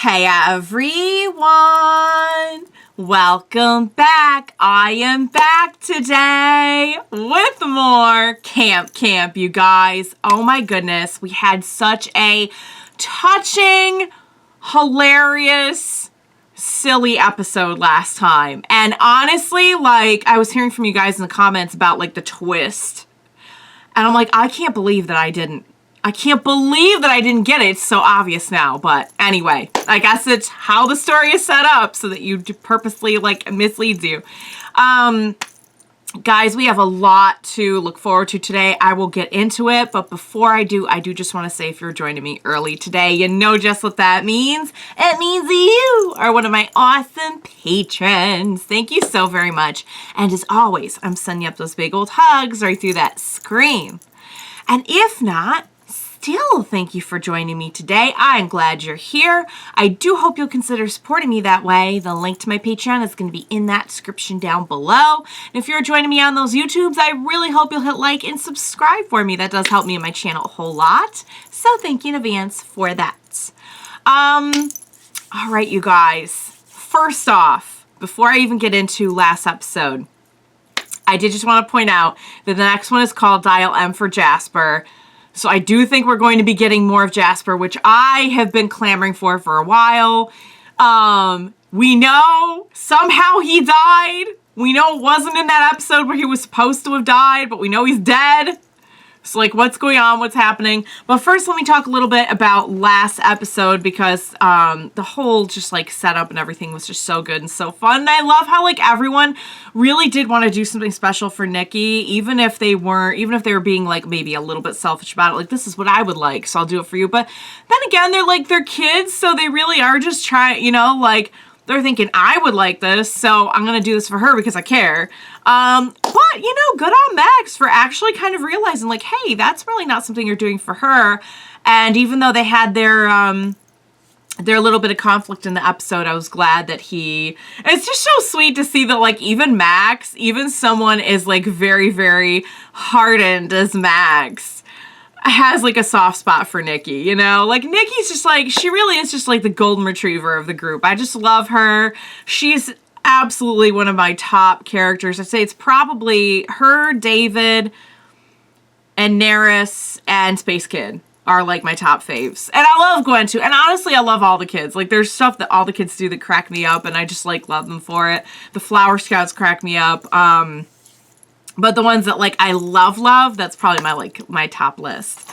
Hey everyone! Welcome back. I am back today with more Camp, you guys. Oh my goodness, we had such a touching, hilarious, silly episode last time. And honestly, like, I was hearing from you guys in the comments about, like, the twist. And I'm like, I can't believe that I didn't get it. It's so obvious now. But anyway, I guess it's how the story is set up so that you purposely, like, misleads you. Guys, we have a lot to look forward to today. I will get into it. But before I do just want to say, if you're joining me early today, you know just what that means. It means you are one of my awesome patrons. Thank you so very much. And as always, I'm sending up those big old hugs right through that screen. And if not, still, thank you for joining me today. I'm glad you're here. I do hope you'll consider supporting me that way. The link to my Patreon is going to be in that description down below. And if you're joining me on those YouTubes, I really hope you'll hit like and subscribe for me. That does help me and my channel a whole lot. So thank you in advance for that. All right, you guys. First off, before I even get into last episode, I did just want to point out that the next one is called Dial M for Jasper. So I do think we're going to be getting more of Jasper, which I have been clamoring for a while. We know somehow he died. We know it wasn't in that episode where he was supposed to have died, but we know he's dead. So, like, what's going on? What's happening? But first, let me talk a little bit about last episode because the whole just, like, setup and everything was just so good and so fun. And I love how, like, everyone really did want to do something special for Nikki, even if they were being, like, maybe a little bit selfish about it. Like, this is what I would like, so I'll do it for you. But then again, they're kids, so they really are just trying, you know, like, they're thinking, I would like this, so I'm going to do this for her because I care. But, you know, good on Max for actually kind of realizing, like, hey, that's really not something you're doing for her. And even though they had their little bit of conflict in the episode, I was glad that it's just so sweet to see that, like, even Max, even someone is, like, very, very hardened as Max, has, like, a soft spot for Nikki, you know? Like, Nikki's just, like, she really is just, like, the golden retriever of the group. I just love her. She's absolutely one of my top characters. I'd say it's probably her, David, and Neris, and Space Kid are, like, my top faves. And I love Gwen, too. And honestly, I love all the kids. Like, there's stuff that all the kids do that crack me up, and I just, like, love them for it. The Flower Scouts crack me up. But the ones that, like, I love, that's probably my top list.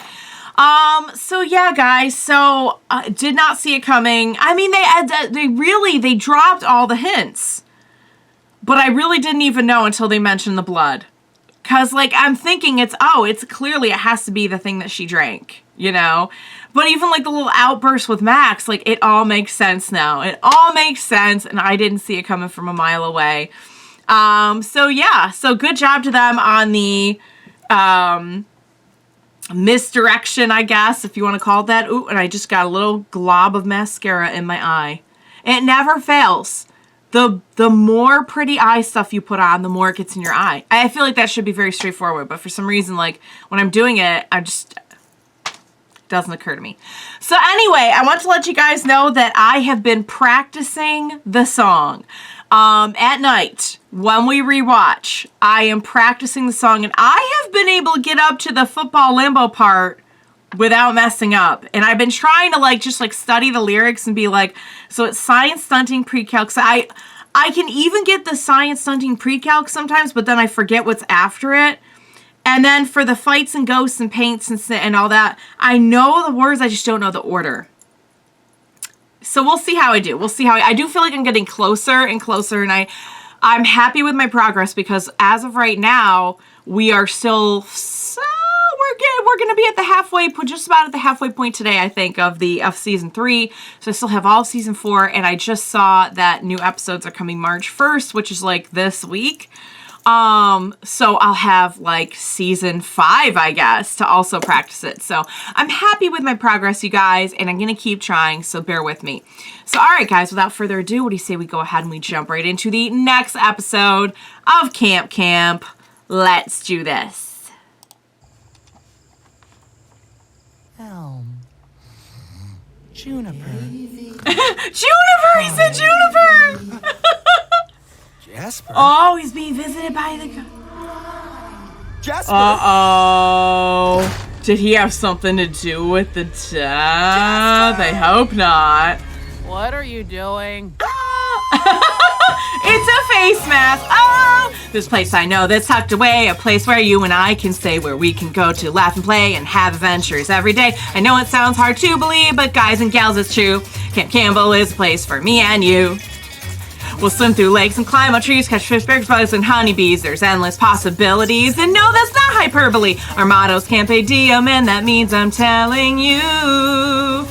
So yeah, guys, so, did not see it coming. I mean, they dropped all the hints. But I really didn't even know until they mentioned the blood. 'Cause, like, I'm thinking it has to be the thing that she drank, you know? But even, like, the little outburst with Max, like, it all makes sense now. It all makes sense, and I didn't see it coming from a mile away. So yeah, so good job to them on the, misdirection, I guess, if you want to call it that. Ooh, and I just got a little glob of mascara in my eye. It never fails. The more pretty eye stuff you put on, the more it gets in your eye. I feel like that should be very straightforward, but for some reason, like, when I'm doing it, doesn't occur to me. So anyway, I want to let you guys know that I have been practicing the song. At night, when we rewatch, I am practicing the song, and I have been able to get up to the football limbo part without messing up. And I've been trying to, like, just, like, study the lyrics and be like, so it's science stunting pre-calc. So I can even get the science stunting pre-calc sometimes, but then I forget what's after it. And then for the fights and ghosts and paints and all that, I know the words, I just don't know the order. So we'll see how I do. I do feel like I'm getting closer and closer, and I'm happy with my progress because as of right now, we are still we're going to be at the halfway point, just about at the halfway point today, I think, of season 3. So I still have all of season 4, and I just saw that new episodes are coming March 1st, which is like this week. So I'll have like season 5, I guess, to also practice it. So I'm happy with my progress, you guys, and I'm going to keep trying, so bear with me. So, all right, guys, without further ado, what do you say we go ahead and we jump right into the next episode of Camp. Let's do this. Juniper. Juniper! He said Juniper! Jasper? Oh, he's being visited by the... Jasper! Uh-oh. Did he have something to do with the death? I hope not. What are you doing? It's a face mask. Oh, this place I know that's tucked away, a place where you and I can stay, where we can go to laugh and play and have adventures every day. I know it sounds hard to believe, but guys and gals, it's true. Camp Campbell is a place for me and you. We'll swim through lakes and climb up trees, catch fish, birds, bugs, and honeybees. There's endless possibilities, and no, that's not hyperbole. Our motto's Campe Diem, and that means I'm telling you.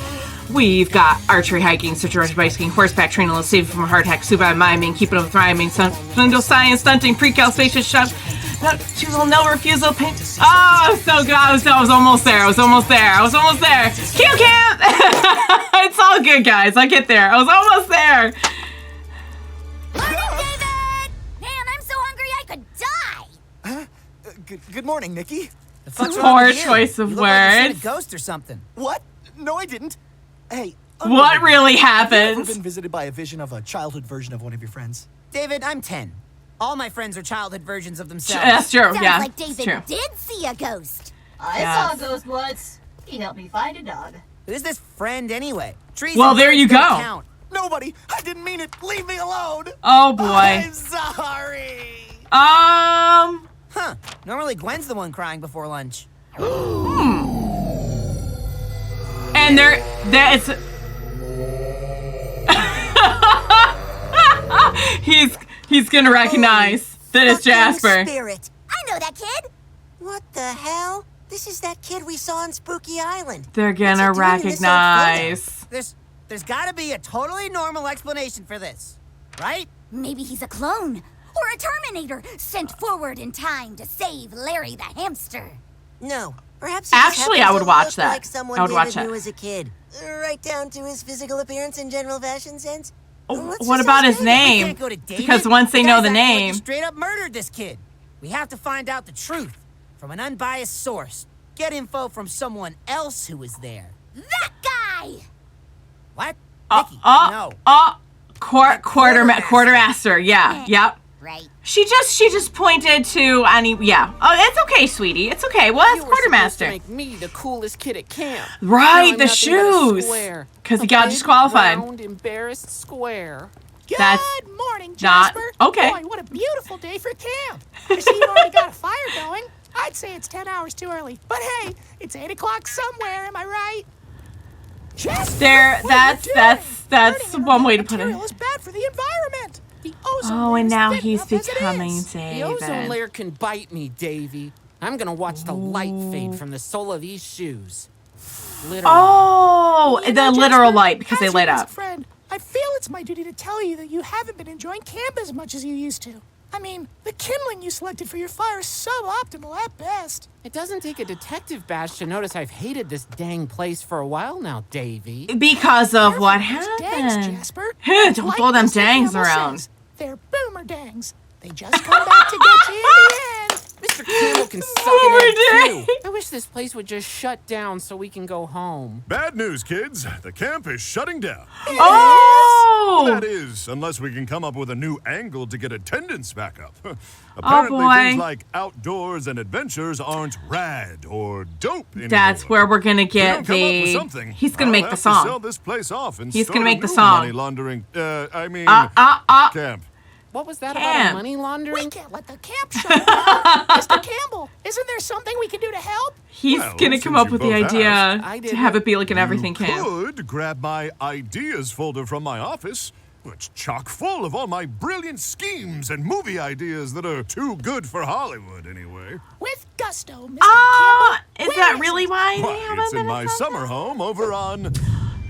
We've got archery, hiking, search, biking, horseback training, let's save you from a heart attack, scuba miming, keeping up with rhyming, window science, stunting, pre-cal, spacious shop, no refusal, paint. Oh, so good. I was almost there. I was almost there. Camp! It's all good, guys. I get there. I was almost there. Morning, David! Man, I'm so hungry I could die! Good morning, Nikki. The fuck's Poor wrong with you? choice of You look like you seen words. a ghost or something. What? No, I didn't. Hey. What really Have you ever happens? been visited by a vision of a childhood version of one of your friends? David, I'm 10. All my friends are childhood versions of themselves. That's true. Sounds Yeah, like it's David true. did see a ghost. I Yes. saw a ghost once. He helped me find a dog. Who's this friend anyway? Trees Well, and there birds you don't go. count. Nobody! I didn't mean it! Leave me alone! Oh boy. I'm sorry! Huh. Normally Gwen's the one crying before lunch. And that's he's gonna recognize that it's Jasper. Spirit. I know that kid. What the hell? This is that kid we saw on Spooky Island. They're gonna What's he doing in this old recognize. There's gotta be a totally normal explanation for this, right? Maybe he's a clone or a Terminator sent forward in time to save Larry the hamster. No, perhaps he just Actually, happens I would to watch look that. like someone I would watch David that. knew as a kid. Right down to his physical appearance and general fashion sense. Oh, Let's what just about ask his David. We name? can't go to David. Because once they The know guy's the acting like he name, straight up murdered this kid. We have to find out the truth from an unbiased source. Get info from someone else who was there. That guy! What? Nikki, no. quartermaster. Yeah, yep. Right. She just pointed to any. Yeah. Oh, it's okay, sweetie. It's okay. Well, that's You were supposed to quartermaster. make me the coolest kid at camp. Right, Now the I'm nothing but a shoes. square. 'Cause he A got big, disqualified. Round, embarrassed square. That's Good morning, not- Jasper. okay. Boy, what a beautiful day for camp. I see you've already got a fire going. I'd say it's 10 hours too early. But hey, it's 8 o'clock somewhere, am I right? Jasper, there. what are you That's doing? one way Burning to put material it. is bad for the environment. The ozone Oh, layer and is now thick he's enough as it becoming is. The ozone David. layer can bite me, Davy. I'm gonna watch the light fade from the sole of these shoes. Literally. Oh, You know, the literal Jasper, light because they as your light best up. Friend, I feel it's my duty to tell you that you haven't been enjoying camp as much as you used to. I mean, the kindling you selected for your fire is suboptimal at best. It doesn't take a detective badge to notice I've hated this dang place for a while now, Davy. Because of Careful what with those dangs, happened. Jasper. Don't Like throw them Mr. dangs Campbell around. says, they're boomer dangs. They just come back to get you in the end. Mr. Campbell can suck Boomer it dang. too. I wish this place would just shut down so we can go home. Bad news, kids. The camp is shutting down. Oh! That is, unless we can come up with a new angle to get attendance back up. Apparently, boy. things like outdoors and adventures aren't rad or dope anymore. That's where we're gonna If we don't get come up with the. something, He's gonna I'll make the have to sell song. this place off and He's start gonna a make the new song. money laundering. Camp. What was that about Camp. money We laundering? can't let the camp shut down. Mr. Campbell, isn't there something we can do to help? He's Well, gonna come since up you with the both idea asked, I to didn't. have it be like an everything You camp. could grab my ideas folder from my office. It's chock full of all my brilliant schemes and movie ideas that are too good for Hollywood, anyway. With gusto, Mr. Ah, Campbell. is Where that really it? why they Why, haven't it's in been my in summer home over on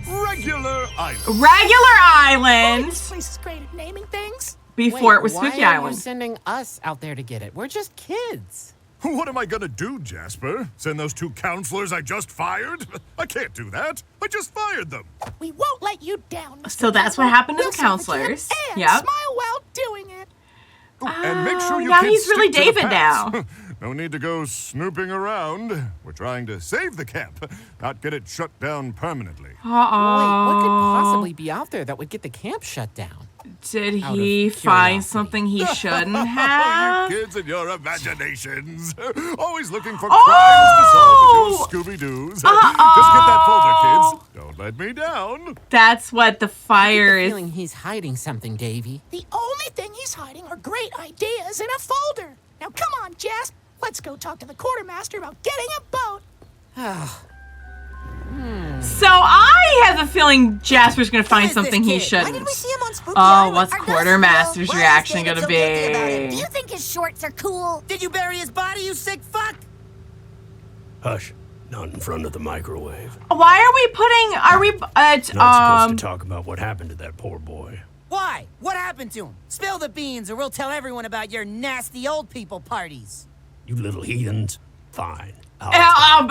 Regular Island. Regular Boy, Island this place is great at naming things. before it was why Spooky are you Island. sending us out there to get it? We're just kids. What am I gonna do, Jasper? Send those 2 counselors I just fired? I can't do that. I just fired them. We won't let you down, Mr. So that's what Campbell. happened to We'll the sell camp counselors. And Yep. smile while doing it. And make sure you now kids he's really stick to the David paths. now. No need to go snooping around. We're trying to save the camp, not get it shut down permanently. Wait, what could possibly be out there that would get the camp shut down? Did Out he of find curiosity. something he shouldn't have? You kids and your imaginations. Always looking for crimes to solve with your Scooby-Doos. Just get that folder, kids. Don't let me down. That's what the fire I is. feeling he's hiding something, Davy. The only thing he's hiding are great ideas in a folder. Now come on, Jasper. Let's go talk to the quartermaster about getting a boat. So I have a feeling Jasper's gonna find is this something he kid? shouldn't. Why did we see him on Spooky Oh, Island? what's Are those quartermaster's Why is reaction David gonna so guilty about it? Do be? you think his shorts are cool? Did you bury his body, you sick fuck? Hush. Not in front of the microwave. Why are we putting? Are we? Not supposed to talk about what happened to that poor boy. Why? What happened to him? Spill the beans or we'll tell everyone about your nasty old people parties. You little heathens. Fine. I'll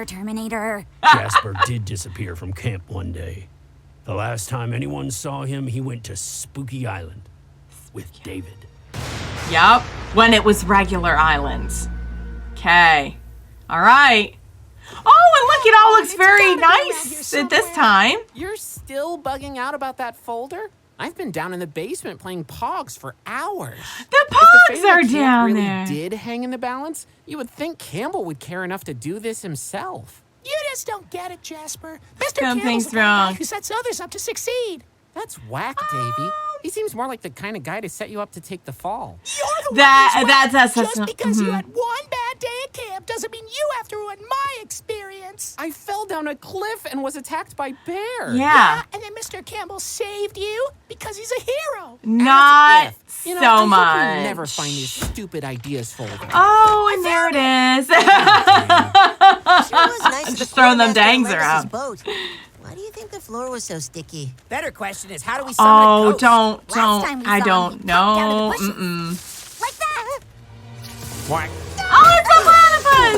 Terminator. Jasper did disappear from camp one day. The last time anyone saw him, he went to Spooky Island with David. Yup. When it was regular islands. Okay. All right. Oh, and look, it all looks very nice at this time. You're still bugging out about that folder? I've been down in the basement playing Pogs for hours. The If the Pogs family are camp down really there. did hang in the balance, you would think Campbell would care enough to do this himself. You just don't get it, Jasper. Mr. Something's Campbell's the kind of wrong. guy who sets others up to succeed. That's whack, Davy. He seems more like the kind of guy to set you up to take the fall. You're the That- one who's that's- whack. Just that's- because you mhm. had one bad day at camp doesn't mean you have to ruin my experience. I fell down a cliff and was attacked by bears. Yeah. And then Mr. Campbell saved you because he's a hero. Not As if. You know, so I hope much. you never find his stupid ideas folder. Oh, and there it is. Sure was nice of the Just throwing them quartermaster to dangs lend us around. his boat. Why do you think the floor was so sticky? Better question is, how do we summon a Oh, ghost? don't. Last time we I saw don't him, he popped out of know. the bushes. Mm-mm. Like that. Whack. Oh, it's a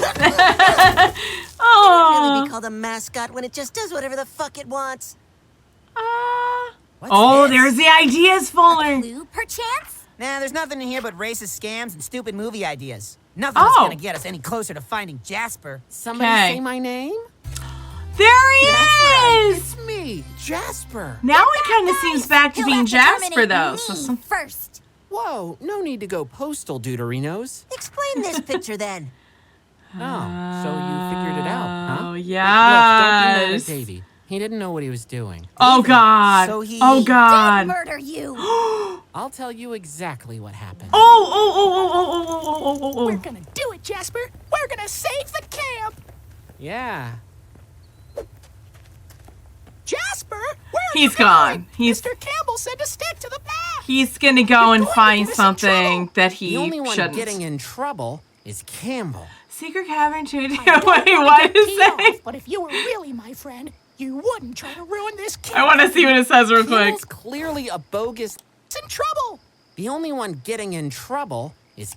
platypus! Really Oh. be called a mascot when it just does whatever the fuck it wants. What's Oh, this? there's the ideas folder. Clue, perchance? Nah, there's nothing in here but racist scams and stupid movie ideas. Nothing that's Oh. gonna get us any closer to finding Jasper. Somebody Okay. say my name? There he That's right. is. It's me, Jasper. Now he kind of seems back to He'll being have to Jasper, terminate though. me So some. first. Whoa, no need to go postal, Deuterinos. Explain this picture then. Oh, so you figured it out, huh? Oh, Look, don't be yes. mad at Davy. He didn't know what he was doing. Oh God. So he Oh Did God. murder you. I'll tell you exactly what happened. Oh. We're gonna do it, Jasper. We're gonna save the camp. Yeah. Jasper, where are He's you gone. going? He's- Mr. Campbell said to stick to the path. He's gonna go and going to find get us in something trouble. that The he only one shouldn't. getting in trouble is Campbell. Secret cavern to. Wait, I don't what wanna get is teed it? off, but if you were really my friend, you wouldn't try to ruin this camp. I want to see what it says real quick. Campbell's clearly a bogus. It's in trouble. The only one getting in trouble is.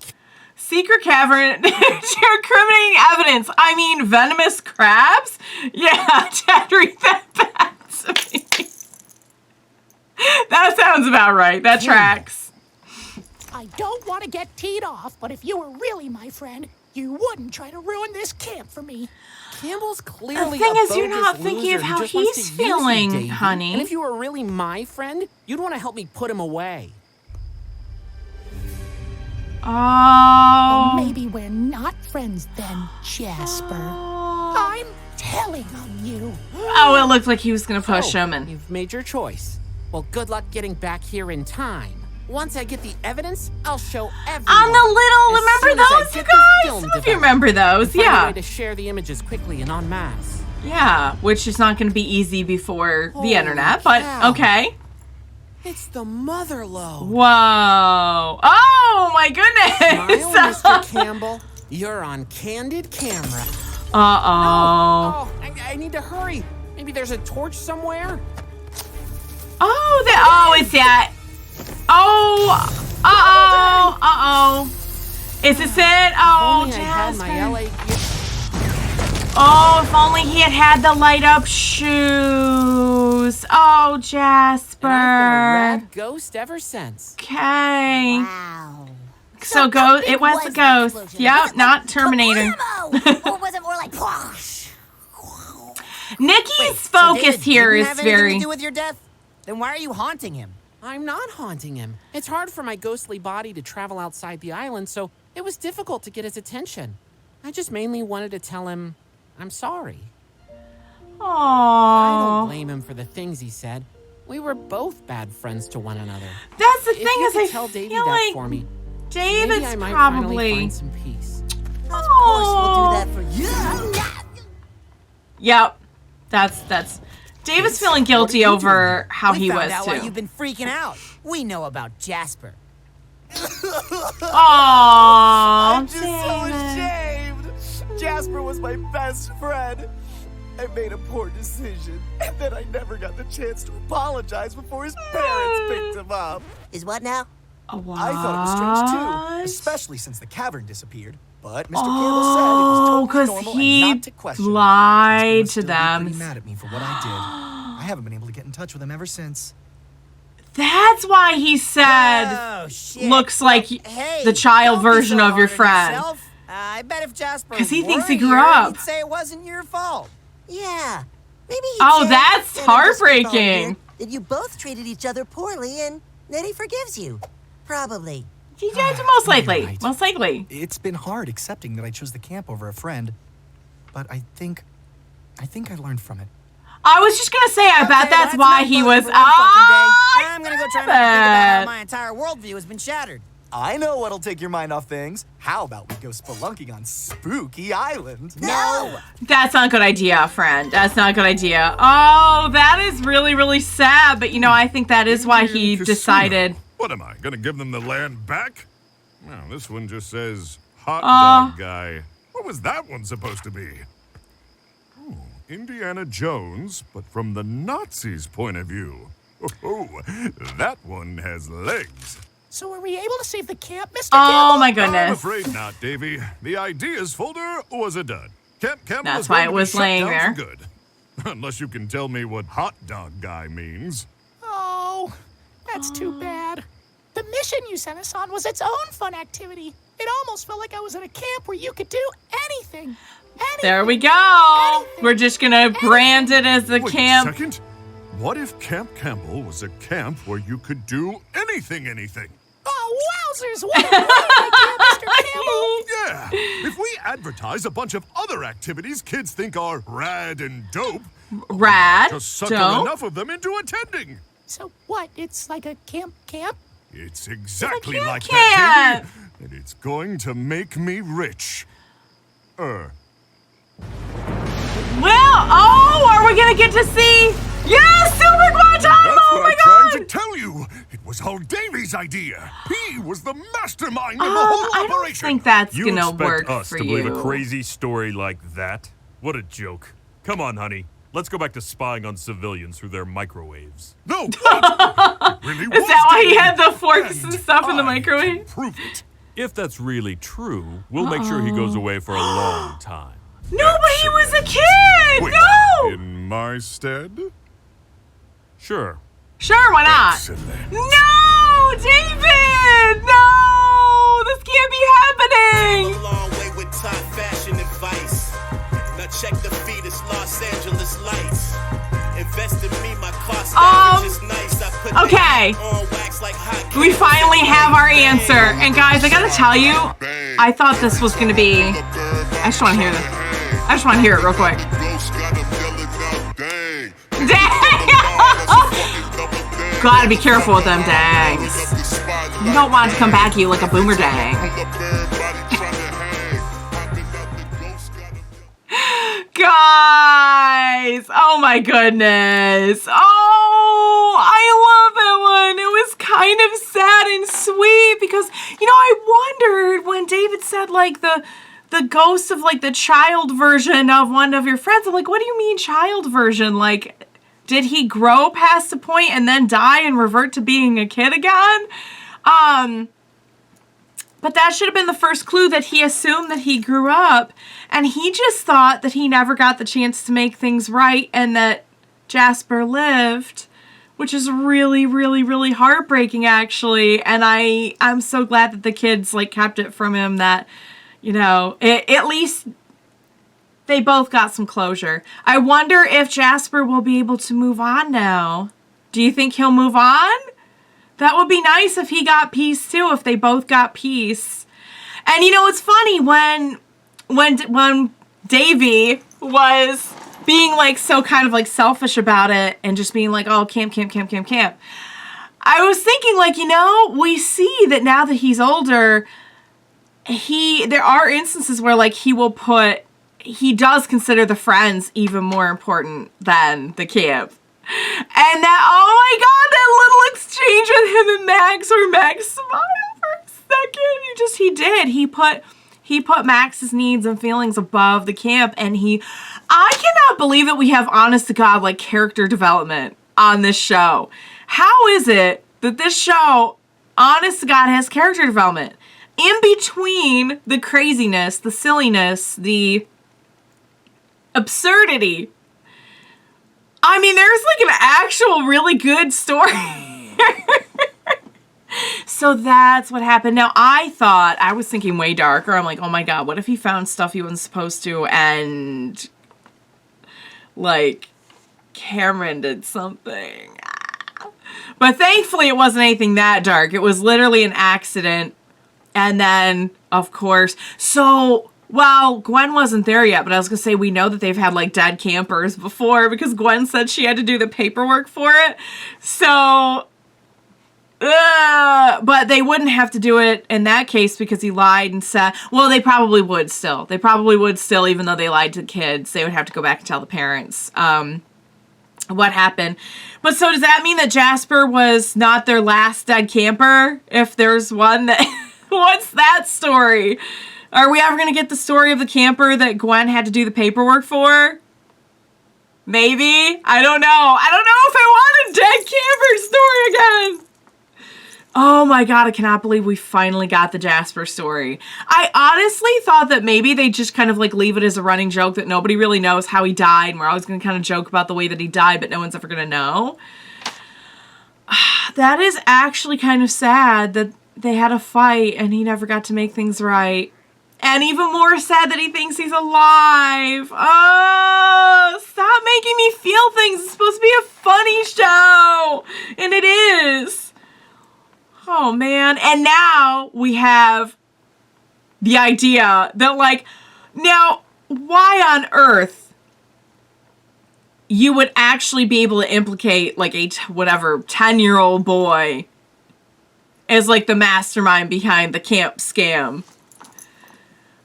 Secret cavern to incriminating evidence. I mean, venomous crabs? Yeah, Chad, read that back to me. That sounds about right. That tracks. I don't want to get teed off, but if you were really my friend, you wouldn't try to ruin this camp for me. Campbell's clearly thing a is, you're bogus not thinking loser of who how just wants he's to use you, feeling, Davey. honey. And if you were really my friend, you'd want to help me put him away. Oh. Maybe we're not friends then, Jasper. I'm telling on you. Oh, it looked like he was going to push him. And You've made your choice. Well, good luck getting back here in time. Once I get the evidence, I'll show everyone. on the little, As remember soon as I those, you get this guys? film Some of you developed. remember those. Find a Yeah. way to share the images quickly and en masse. Yeah, which is not going to be easy before Holy the internet, but cow. okay. It's the mother load. Whoa. Oh, my goodness. Smile, Mr. Campbell. You're on candid camera. Uh-oh. Oh, I need to hurry. Maybe there's a torch somewhere. Oh, it's that. Oh. Uh-oh. Uh-oh. Is this it? Oh, Only I had my Jasper. LA gear. Oh, if only he had had the light-up shoes. Oh, Jasper. And I've been a rad ghost ever since. Okay. Wow. So how go. big It was a the ghost. explosion? Was Yep, it not like Terminator. kablamo? Or was it more like whoosh? Nikki's So focus David here didn't is have anything very. to do with your death? Then why are you haunting him? I'm not haunting him. It's hard for my ghostly body to travel outside the island, so it was difficult to get his attention. I just mainly wanted to tell him I'm sorry. I don't Aww. blame him for the things he said. We were both bad friends to one another. That's the If thing you is, could I tell Davey feel that like for me, David's maybe I might finally probably. find some peace. Of course we'll do that for you. Yep. That's. David's feeling guilty over how we he found was out why too. you've been freaking out. We know about Jasper. Aww. I'm just so David. ashamed. Jasper was my best friend. I made a poor decision, and then I never got the chance to apologize before his parents picked him up. Is what now? What? I thought it was strange too, especially since the cavern disappeared. But Mr. Campbell said it was totally 'cause normal he and not to question it. lied Jasper to must still be them. pretty mad at me for what I did. I haven't been able to get in touch with him ever since. That's why he said Oh, shit. looks like Hey, the child don't be version so of your hard on friend. yourself. I bet if Jasper 'Cause he thinks he weren't grew here, up. he'd say it wasn't your fault. Yeah. Maybe he Oh, said, that's and I'm just recalling heartbreaking. here, that you both treated each other poorly and that he forgives you. Probably. Yeah, most likely. Right. Most likely. It's been hard accepting that I chose the camp over a friend, but I think I learned from it. I was just gonna say, I bet Okay, that's well, why enough he bugging was. for one fucking day. Oh, I'm gonna go try not to think about it. how my entire worldview has been shattered. I know what'll take your mind off things. How about we go spelunking on Spooky Island? No! That's not a good idea, friend. That's not a good idea. Oh, that is really, really sad. But you know, I think that is why he Indian casino. decided. What am I, gonna give them the land back? No, this one just says hot Oh. dog guy. What was that one supposed to be? Oh, Indiana Jones, but from the Nazis' point of view. Oh, that one has legs. So were we able to save the camp, Mr. Oh Campbell? my I'm goodness. afraid not, Davy. The ideas folder was a dud. Camp Campbell That's is why going it to be was shut laying down there. for good. Unless you can tell me what hot dog guy means. Oh, that's too bad. The mission you sent us on was its own fun activity. It almost felt like I was at a camp where you could do anything. There we go. We're just gonna brand it as the Wait camp. a second. What if Camp Campbell was a camp where you could do anything? Oh, wowzers! What a great idea, Mr. Campbell! Yeah. If we advertise a bunch of other activities kids think are rad and dope, Rad. just sucker Dope. enough of them into attending. So what? It's like a camp? It's exactly camp like camp. that, Davey. And it's going to make me rich. Well, oh, are we gonna get to see? Yes, Super Quad time! That's Oh what my I'm trying god! to tell you. It was all Davy's idea. He was the mastermind of the I whole don't operation. think that's You gonna expect work us for to you. believe a crazy story like that? What a joke. Come on, honey. Let's go back to spying on civilians through their microwaves. No, wait. It really Is was that why he Davy. had the forks and stuff in the I microwave? can prove it. If that's really true, we'll make sure he goes away for a long time. No, but he was a kid! Wait, No! in my stead? Sure. Sure, why not? Excellent. No, David! No! This can't be happening! A long way with top fashion advice. Now check the fetus, Los Angeles lights. Invest in me, my cost average is nice. I put okay. the on wax like hot We finally have our answer. And guys, I gotta tell you, I thought this was gonna be... I just wanna hear this. I just wanna hear it real quick. Dang! Gotta be careful with them dangs. You don't want it to come back at you like a boomerang. Guys! Oh my goodness. Oh, I love that one. It was kind of sad and sweet because, you know, I wondered when David said like the ghost of like the child version of one of your friends. I'm like, what do you mean child version? Like, did he grow past a point and then die and revert to being a kid again? But that should have been the first clue that he assumed that he grew up and he just thought that he never got the chance to make things right and that Jasper lived which is really, really, really heartbreaking, actually. And I'm so glad that the kids, like, kept it from him, that, you know, at least they both got some closure. I wonder if Jasper will be able to move on now. Do you think he'll move on? That would be nice if he got peace too, if they both got peace. And you know, it's funny, when Davy was being like so kind of like selfish about it and just being like, oh, camp. I was thinking, like, you know, we see that now that he's older, there are instances where like he does consider the friends even more important than the camp. And that, oh my god, that little exchange with him and Max, where Max smiled for a second. He put Max's needs and feelings above the camp, and I cannot believe that we have honest to God, like, character development on this show. How is it that this show, honest to God, has character development? In between the craziness, the silliness, the absurdity, I mean, there's like an actual really good story. So that's what happened. Now, I was thinking way darker. I'm like, oh my god, what if he found stuff he wasn't supposed to, and like Cameron did something? But thankfully it wasn't anything that dark. It was literally an accident. And then, of course, well, Gwen wasn't there yet, but I was going to say, we know that they've had, like, dead campers before, because Gwen said she had to do the paperwork for it. So, but they wouldn't have to do it in that case because he lied and said, well, they probably would still. They probably would still, even though they lied to the kids. They would have to go back and tell the parents what happened. But so does that mean that Jasper was not their last dead camper? If there's one that... What's that story? Are we ever going to get the story of the camper that Gwen had to do the paperwork for? Maybe? I don't know. I don't know if I want a dead camper story again. Oh my god, I cannot believe we finally got the Jasper story. I honestly thought that maybe they just kind of like leave it as a running joke that nobody really knows how he died, and we're always going to kind of joke about the way that he died, but no one's ever going to know. That is actually kind of sad that they had a fight and he never got to make things right. And even more sad that he thinks he's alive. Oh, stop making me feel things. It's supposed to be a funny show. And it is. Oh, man. And now we have the idea that, like, now, why on earth you would actually be able to implicate, like, a 10-year-old boy as, like, the mastermind behind the camp scam?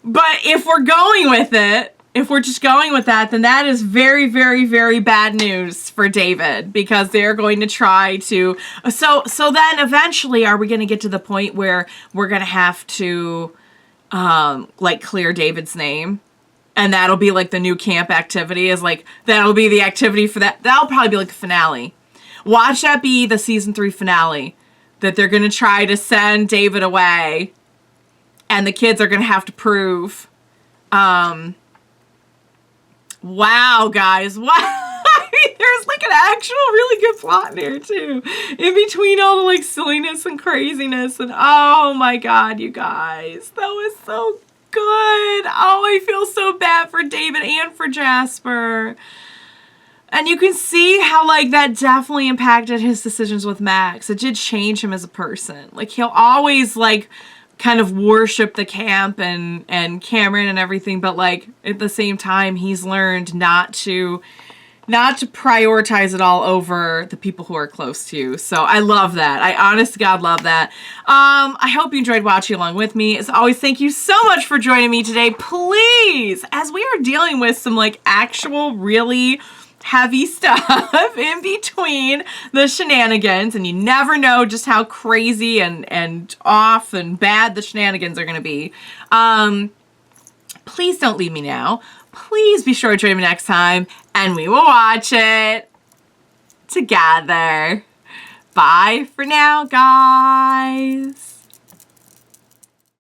But if we're going with it, if we're just going with that, then that is very, very, very bad news for David, because they're going to try to... So then eventually, are we going to get to the point where we're going to have to, like, clear David's name? And that'll be, like, the new camp activity, is, like, that'll be the activity for that. That'll probably be, like, the finale. Watch that be the season 3 finale. That they're going to try to send David away. And the kids are going to have to prove. Wow, guys. Wow. I mean, there's like an actual really good plot there, too. In between all the like silliness and craziness. And oh my god, you guys. That was so good. Oh, I feel so bad for David and for Jasper. And you can see how, like, that definitely impacted his decisions with Max. It did change him as a person. Like, he'll always, like, kind of worship the camp and Cameron and everything, but, like, at the same time, he's learned not to prioritize it all over the people who are close to you. So I love that. I honest to God love that. I hope you enjoyed watching along with me. As always, thank you so much for joining me today. Please, as we are dealing with some, like, actual really heavy stuff in between the shenanigans, and you never know just how crazy and off and bad the shenanigans are going to be. Please don't leave me now. Please be sure to join me next time, and we will watch it together. Bye for now, guys.